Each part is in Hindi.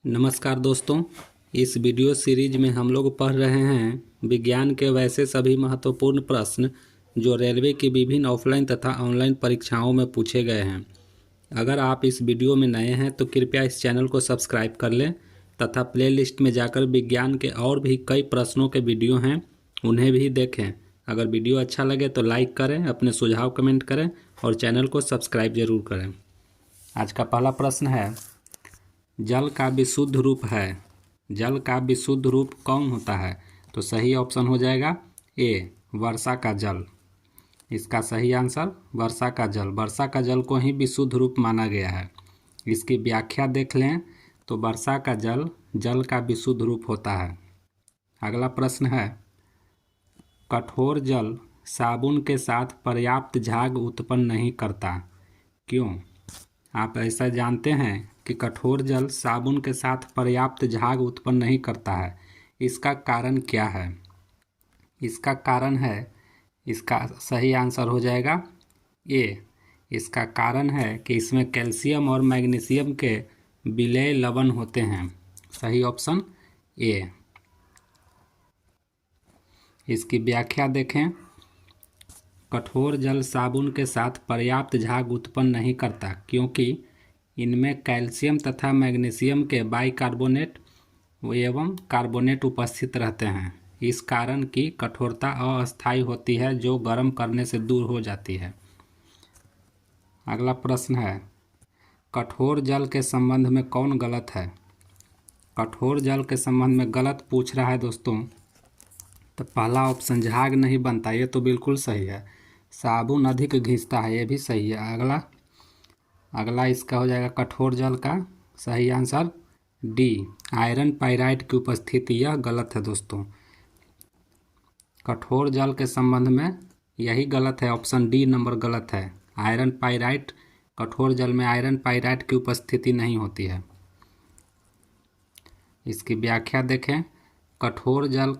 नमस्कार दोस्तों, इस वीडियो सीरीज में हम लोग पढ़ रहे हैं विज्ञान के वैसे सभी महत्वपूर्ण प्रश्न जो रेलवे की विभिन्न ऑफलाइन तथा ऑनलाइन परीक्षाओं में पूछे गए हैं। अगर आप इस वीडियो में नए हैं तो कृपया इस चैनल को सब्सक्राइब कर लें तथा प्लेलिस्ट में जाकर विज्ञान के और भी कई प्रश्नों के वीडियो हैं उन्हें भी देखें। अगर वीडियो अच्छा लगे तो लाइक करें, अपने सुझाव कमेंट करें और चैनल को सब्सक्राइब जरूर करें। आज का पहला प्रश्न है, जल का विशुद्ध रूप है। जल का विशुद्ध रूप कौन होता है? तो सही ऑप्शन हो जाएगा ए, वर्षा का जल। इसका सही आंसर वर्षा का जल। वर्षा का जल को ही विशुद्ध रूप माना गया है। इसकी व्याख्या देख लें तो वर्षा का जल जल का विशुद्ध रूप होता है। अगला प्रश्न है, कठोर जल साबुन के साथ पर्याप्त झाग उत्पन्न नहीं करता, क्यों? आप ऐसा जानते हैं कि कठोर जल साबुन के साथ पर्याप्त झाग उत्पन्न नहीं करता है। इसका कारण क्या है? इसका कारण है, इसका सही आंसर हो जाएगा ए। इसका कारण है कि इसमें कैल्शियम और मैग्नीशियम के विलेय लवण होते हैं। सही ऑप्शन ए। इसकी व्याख्या देखें, कठोर जल साबुन के साथ पर्याप्त झाग उत्पन्न नहीं करता क्योंकि इनमें कैल्शियम तथा मैग्नीशियम के बाइकार्बोनेट एवं कार्बोनेट उपस्थित रहते हैं। इस कारण की कठोरता अस्थायी होती है जो गर्म करने से दूर हो जाती है। अगला प्रश्न है, कठोर जल के संबंध में कौन गलत है? कठोर जल के संबंध में गलत पूछ रहा है दोस्तों, तो पहला ऑप्शन झाग नहीं बनता, ये तो बिल्कुल सही है। साबुन अधिक घिसता है, ये भी सही है। अगला इसका हो जाएगा कठोर जल का सही आंसर डी, आयरन पाइराइट की उपस्थिति। यह गलत है दोस्तों। कठोर जल के संबंध में यही गलत है, ऑप्शन डी नंबर गलत है। आयरन पाइराइट, कठोर जल में आयरन पाइराइट की उपस्थिति नहीं होती है। इसकी व्याख्या देखें, कठोर जल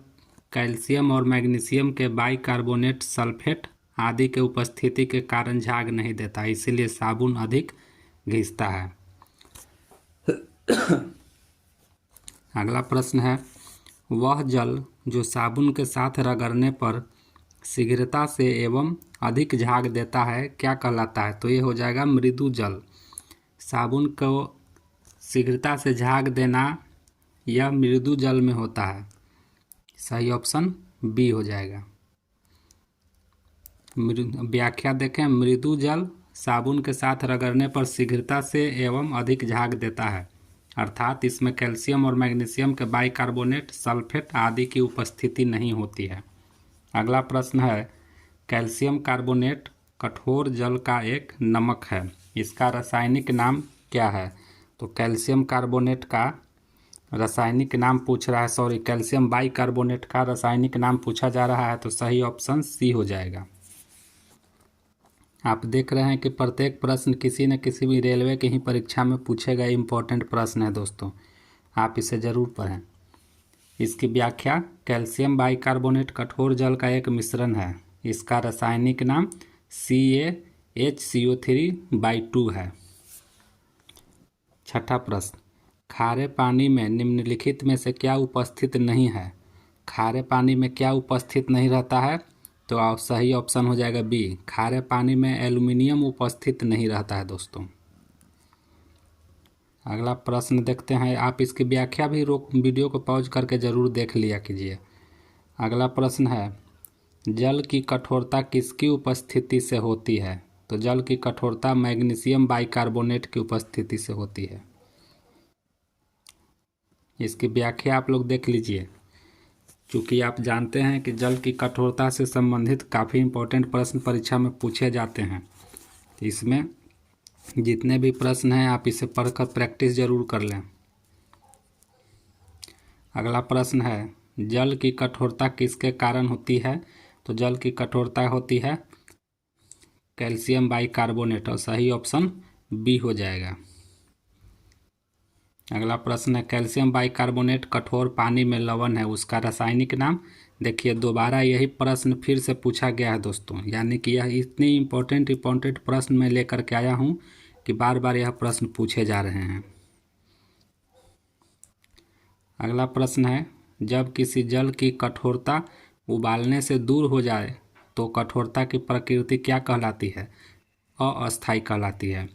कैल्शियम और मैग्नीशियम के बाइकार्बोनेट, सल्फेट आदि के उपस्थिति के कारण झाग नहीं देता, इसीलिए साबुन अधिक घिसता है। अगला प्रश्न है, वह जल जो साबुन के साथ रगड़ने पर शीघ्रता से एवं अधिक झाग देता है क्या कहलाता है? तो ये हो जाएगा मृदु जल। साबुन को शीघ्रता से झाग देना यह मृदु जल में होता है। सही ऑप्शन बी हो जाएगा। व्याख्या देखें, मृदु जल साबुन के साथ रगड़ने पर शीघ्रता से एवं अधिक झाग देता है, अर्थात इसमें कैल्शियम और मैग्नीशियम के बाइकार्बोनेट, सल्फेट आदि की उपस्थिति नहीं होती है। अगला प्रश्न है, कैल्शियम कार्बोनेट कठोर जल का एक नमक है, इसका रासायनिक नाम क्या है? तो कैल्शियम कार्बोनेट का रासायनिक नाम पूछ रहा है, कैल्शियम बाइकार्बोनेट का रासायनिक नाम पूछा जा रहा है, तो सही ऑप्शन सी हो जाएगा। आप देख रहे हैं कि प्रत्येक प्रश्न किसी न किसी भी रेलवे की ही परीक्षा में पूछे गए इम्पोर्टेंट प्रश्न है दोस्तों, आप इसे ज़रूर पढ़ें। इसकी व्याख्या, कैल्शियम बाइकार्बोनेट कठोर जल का एक मिश्रण है, इसका रासायनिक नाम CaHCO3/2 है। छठा प्रश्न, खारे पानी में निम्नलिखित में से क्या उपस्थित नहीं है? खारे पानी में क्या उपस्थित नहीं रहता है? तो आप सही ऑप्शन हो जाएगा बी, खारे पानी में एल्युमिनियम उपस्थित नहीं रहता है दोस्तों। अगला प्रश्न देखते हैं, आप इसकी व्याख्या भी वीडियो को पॉज करके ज़रूर देख लिया कीजिए। अगला प्रश्न है, जल की कठोरता किसकी उपस्थिति से होती है? तो जल की कठोरता मैग्नीशियम बाइकार्बोनेट की उपस्थिति से होती है। इसकी व्याख्या आप लोग देख लीजिए। चूँकि आप जानते हैं कि जल की कठोरता से संबंधित काफ़ी इम्पोर्टेंट प्रश्न परीक्षा में पूछे जाते हैं, तो इसमें जितने भी प्रश्न हैं आप इसे पढ़कर प्रैक्टिस ज़रूर कर लें। अगला प्रश्न है, जल की कठोरता किसके कारण होती है? तो जल की कठोरता होती है कैल्शियम बाइकार्बोनेट, और सही ऑप्शन बी हो जाएगा। अगला प्रश्न है, कैल्शियम बाइकार्बोनेट कठोर पानी में लवण है, उसका रासायनिक नाम? देखिए दोबारा यही प्रश्न फिर से पूछा गया है दोस्तों, यानी कि यह इतने इम्पोर्टेंट प्रश्न मैं लेकर के आया हूँ कि बार बार यह प्रश्न पूछे जा रहे हैं। अगला प्रश्न है, जब किसी जल की कठोरता उबालने से दूर हो जाए तो कठोरता की प्रकृति क्या कहलाती है? अस्थायी कहलाती है।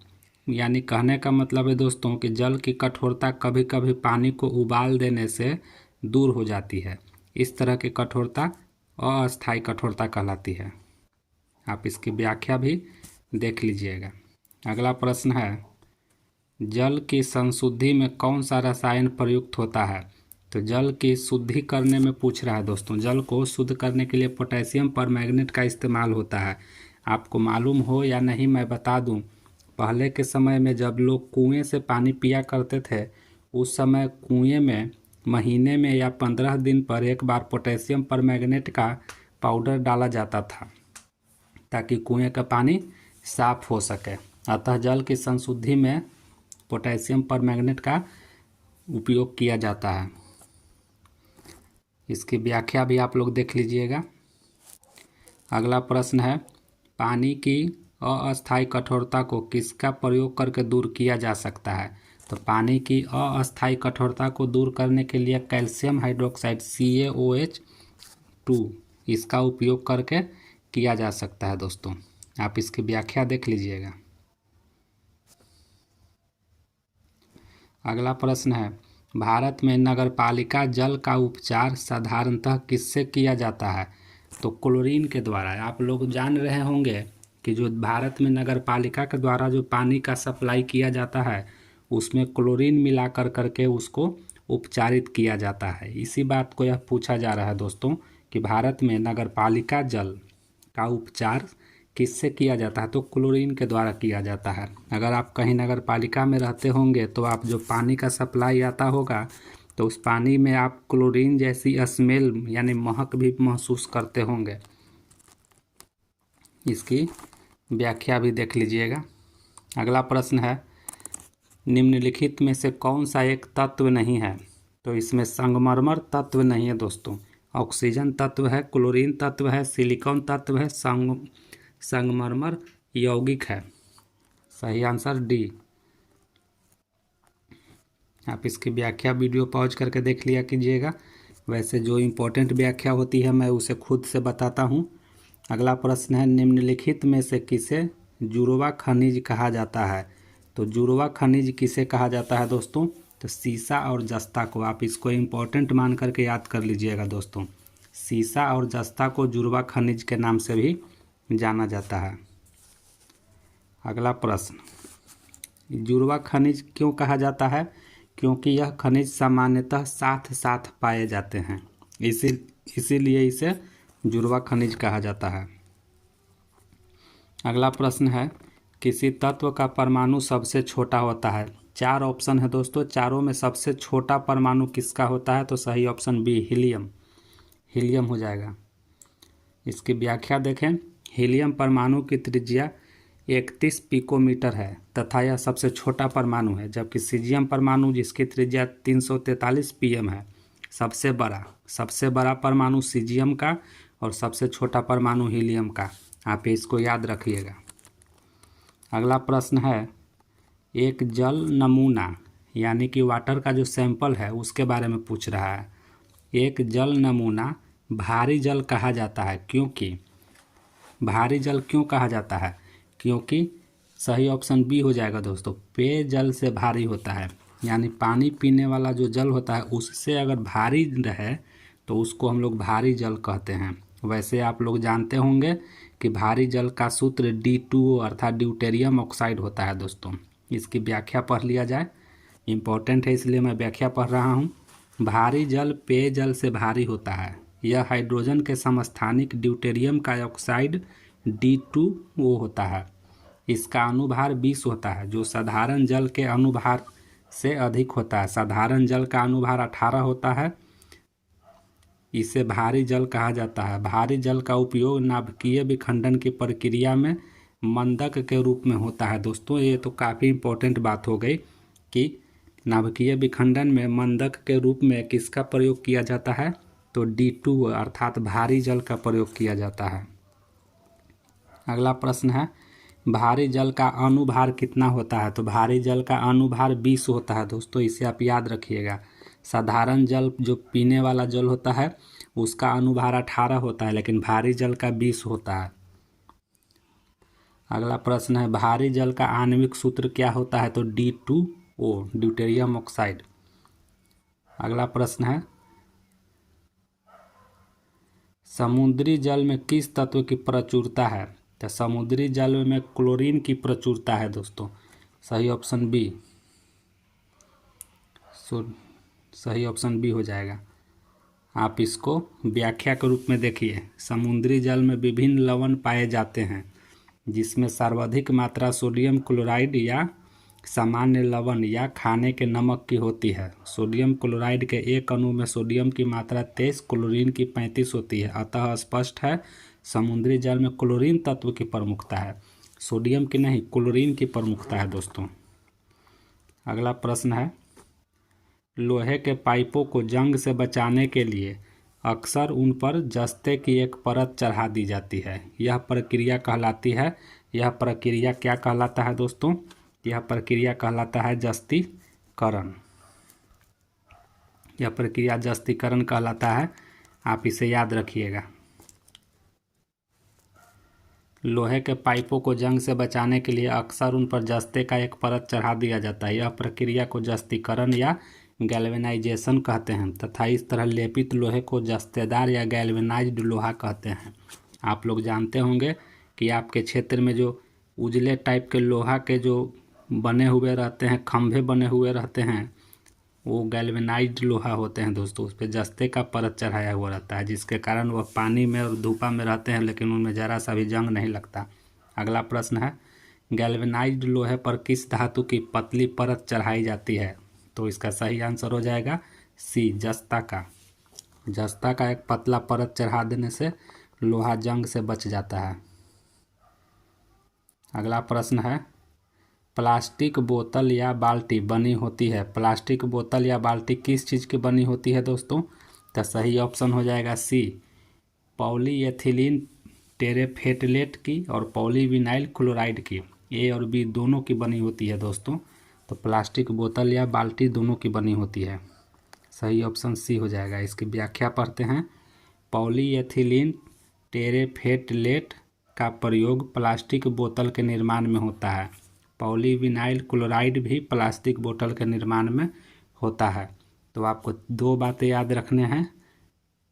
यानी कहने का मतलब है दोस्तों कि जल की कठोरता कभी कभी पानी को उबाल देने से दूर हो जाती है। इस तरह की कठोरता अस्थायी कठोरता कहलाती है। आप इसकी व्याख्या भी देख लीजिएगा। अगला प्रश्न है, जल की संशुद्धि में कौन सा रसायन प्रयुक्त होता है? तो जल की शुद्धि करने में पूछ रहा है दोस्तों। जल को शुद्ध करने के लिए पोटेशियम परमैंगनेट का इस्तेमाल होता है। आपको मालूम हो या नहीं मैं बता दूं, पहले के समय में जब लोग कुएं से पानी पिया करते थे, उस समय कुएं में महीने में या 15 दिन पर एक बार पोटेशियम परमैंगनेट का पाउडर डाला जाता था ताकि कुएं का पानी साफ हो सके। अतः जल की संशुद्धि में पोटेशियम परमैंगनेट का उपयोग किया जाता है। इसकी व्याख्या भी आप लोग देख लीजिएगा। अगला प्रश्न है, पानी की अस्थायी कठोरता को किसका प्रयोग करके दूर किया जा सकता है? तो पानी की अस्थायी कठोरता को दूर करने के लिए कैल्शियम हाइड्रोक्साइड CaOH2 इसका उपयोग करके किया जा सकता है दोस्तों। आप इसकी व्याख्या देख लीजिएगा। अगला प्रश्न है, भारत में नगरपालिका जल का उपचार साधारणतः किससे किया जाता है? तो क्लोरीन के द्वारा। आप लोग जान रहे होंगे कि जो भारत में नगरपालिका के द्वारा जो पानी का सप्लाई किया जाता है उसमें क्लोरीन मिला कर करके उसको उपचारित किया जाता है। इसी बात को यह पूछा जा रहा है दोस्तों कि भारत में नगरपालिका जल का उपचार किससे किया जाता है? तो क्लोरीन के द्वारा किया जाता है। अगर आप कहीं नगर पालिका में रहते होंगे तो आप जो पानी का सप्लाई आता होगा तो उस पानी में आप क्लोरीन जैसी स्मेल यानी महक भी महसूस करते होंगे। इसकी व्याख्या भी देख लीजिएगा। अगला प्रश्न है, निम्नलिखित में से कौन सा एक तत्व नहीं है? तो इसमें संगमरमर तत्व नहीं है दोस्तों। ऑक्सीजन तत्व है, क्लोरीन तत्व है, सिलिकॉन तत्व है, संगमरमर यौगिक है। सही आंसर डी। आप इसकी व्याख्या वीडियो पॉज करके देख लिया कीजिएगा। वैसे जो इम्पोर्टेंट व्याख्या होती है मैं उसे खुद से बताता हूँ। अगला प्रश्न है, निम्नलिखित में से किसे जुड़वा खनिज कहा जाता है? तो जुड़वा खनिज किसे कहा जाता है दोस्तों? तो सीसा और जस्ता को। आप इसको इम्पोर्टेंट मान करके याद कर लीजिएगा दोस्तों। सीसा और जस्ता को जुड़वा खनिज के नाम से भी जाना जाता है। अगला प्रश्न, जुड़वा खनिज क्यों कहा जाता है? क्योंकि यह खनिज सामान्यतः साथ साथ पाए जाते हैं, इसीलिए इसे जुड़वा खनिज कहा जाता है। अगला प्रश्न है, किसी तत्व का परमाणु सबसे छोटा होता है? 4 ऑप्शन है दोस्तों, चारों में सबसे छोटा परमाणु किसका होता है? तो सही ऑप्शन बी, हीलियम। हीलियम हो जाएगा। इसकी व्याख्या देखें। हीलियम परमाणु की त्रिज्या 31 पिकोमीटर है तथा यह सबसे छोटा परमाणु है, जबकि सीजियम परमाणु जिसकी त्रिज्या 343 pm है सबसे बड़ा परमाणु सीजियम का और सबसे छोटा परमाणु हीलियम का। आप इसको याद रखिएगा। अगला प्रश्न है, एक जल नमूना यानी कि वाटर का जो सैंपल है उसके बारे में पूछ रहा है। एक जल नमूना भारी जल कहा जाता है, क्योंकि भारी जल क्यों कहा जाता है? क्योंकि सही ऑप्शन बी हो जाएगा दोस्तों, पेय जल से भारी होता है। यानी पानी पीने वाला जो जल होता है उससे अगर भारी रहे तो उसको हम लोग भारी जल कहते हैं। वैसे आप लोग जानते होंगे कि भारी जल का सूत्र D2O अर्थात ड्यूटेरियम ऑक्साइड होता है दोस्तों। इसकी व्याख्या पढ़ लिया जाए, इम्पोर्टेंट है इसलिए मैं व्याख्या पढ़ रहा हूँ। भारी जल पेय जल से भारी होता है। यह हाइड्रोजन के समस्थानिक ड्यूटेरियम का ऑक्साइड D2O होता है। इसका अनुभार 20 होता है, जो साधारण जल के अनुभार से अधिक होता है। साधारण जल का अनुभार 18 होता है। इसे भारी जल कहा जाता है। भारी जल का उपयोग नाभिकीय विखंडन की प्रक्रिया में मंदक के रूप में होता है दोस्तों। ये तो काफ़ी इम्पोर्टेंट बात हो गई कि नाभिकीय विखंडन में मंदक के रूप में किसका प्रयोग किया जाता है? तो D2 अर्थात भारी जल का प्रयोग किया जाता है। अगला प्रश्न है, भारी जल का अणुभार कितना होता है? तो भारी जल का अणुभार 20 होता है दोस्तों, इसे आप याद रखिएगा। साधारण जल जो पीने वाला जल होता है उसका अनुभार 18 होता है, लेकिन भारी जल का 20 होता है। अगला प्रश्न है भारी जल का आणविक सूत्र क्या होता है? तो D2O, ड्यूटेरियम ऑक्साइड। अगला प्रश्न है समुद्री जल में किस तत्व की प्रचुरता है? तो समुद्री जल में क्लोरीन की प्रचुरता है दोस्तों। सही ऑप्शन बी, सही ऑप्शन बी हो जाएगा। आप इसको व्याख्या के रूप में देखिए। समुद्री जल में विभिन्न लवण पाए जाते हैं जिसमें सर्वाधिक मात्रा सोडियम क्लोराइड या सामान्य लवण या खाने के नमक की होती है। सोडियम क्लोराइड के एक अणु में सोडियम की मात्रा 23, क्लोरीन की 35 होती है। अतः स्पष्ट है समुद्री जल में क्लोरीन तत्व की प्रमुखता है, सोडियम की नहीं, क्लोरीन की प्रमुखता है दोस्तों। अगला प्रश्न है लोहे के पाइपों को जंग से बचाने के लिए अक्सर उन पर जस्ते की एक परत चढ़ा दी जाती है। यह प्रक्रिया कहलाती है, यह प्रक्रिया क्या कहलाता है दोस्तों? यह प्रक्रिया कहलाता है जस्तीकरण। यह प्रक्रिया जस्तीकरण कहलाता है, आप इसे याद रखिएगा। लोहे के पाइपों को जंग से बचाने के लिए अक्सर उन पर जस्ते का एक परत चढ़ा दिया जाता है। यह प्रक्रिया को जस्तीकरण या गैल्वेनाइजेशन कहते हैं तथा इस तरह लेपित लोहे को जस्तेदार या गैल्वेनाइज्ड लोहा कहते हैं। आप लोग जानते होंगे कि आपके क्षेत्र में जो उजले टाइप के लोहा के जो बने हुए रहते हैं, खंभे बने हुए रहते हैं, वो गैल्वेनाइज्ड लोहा होते हैं दोस्तों। उस पर जस्ते का परत चढ़ाया हुआ रहता है जिसके कारण वह पानी में और धूपा में रहते हैं लेकिन उनमें ज़रा सा भी जंग नहीं लगता। अगला प्रश्न है गैल्वेनाइज्ड लोहे पर किस धातु की पतली परत चढ़ाई जाती है? तो इसका सही आंसर हो जाएगा सी, जस्ता का। जस्ता का एक पतला परत चढ़ा देने से लोहा जंग से बच जाता है। अगला प्रश्न है प्लास्टिक बोतल या बाल्टी बनी होती है। प्लास्टिक बोतल या बाल्टी किस चीज़ की बनी होती है दोस्तों? तो सही ऑप्शन हो जाएगा सी, पॉलीएथिलीन टेरेफेटलेट की और पॉलीविनाइल क्लोराइड की। ए और बी दोनों की बनी होती है दोस्तों। तो प्लास्टिक बोतल या बाल्टी दोनों की बनी होती है। सही ऑप्शन सी हो जाएगा। इसकी व्याख्या पढ़ते हैं। पॉलीएथिलीन टेरेफेटलेट का प्रयोग प्लास्टिक बोतल के निर्माण में होता है। पॉलीविनाइल क्लोराइड भी प्लास्टिक बोतल के निर्माण में होता है। तो आपको दो बातें याद रखने हैं,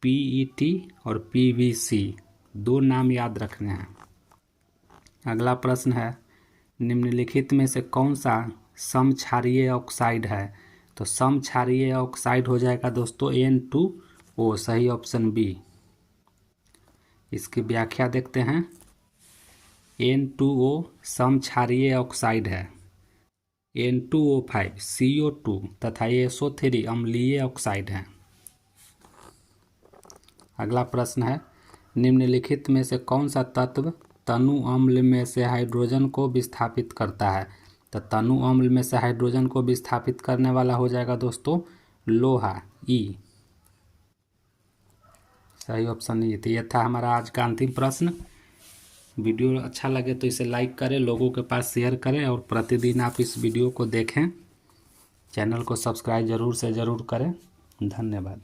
पीईटी और पीवीसी, दो नाम याद रखने हैं। अगला प्रश्न है निम्नलिखित में से कौन सा समक्षारीय ऑक्साइड है? तो समक्षारीय ऑक्साइड हो जाएगा दोस्तों N2O। सही ऑप्शन बी। इसकी व्याख्या देखते हैं। N2O समक्षारीय ऑक्साइड है। N2O5 CO2 तथा SO3 अम्लीय ऑक्साइड है। अगला प्रश्न है निम्नलिखित में से कौन सा तत्व तनु अम्ल में से हाइड्रोजन को विस्थापित करता है? तो तनु अम्ल में से हाइड्रोजन को विस्थापित करने वाला हो जाएगा दोस्तों लोहा, ई। सही ऑप्शन ये। तो ये था हमारा आज का अंतिम प्रश्न। वीडियो अच्छा लगे तो इसे लाइक करें, लोगों के पास शेयर करें और प्रतिदिन आप इस वीडियो को देखें। चैनल को सब्सक्राइब ज़रूर से ज़रूर करें। धन्यवाद।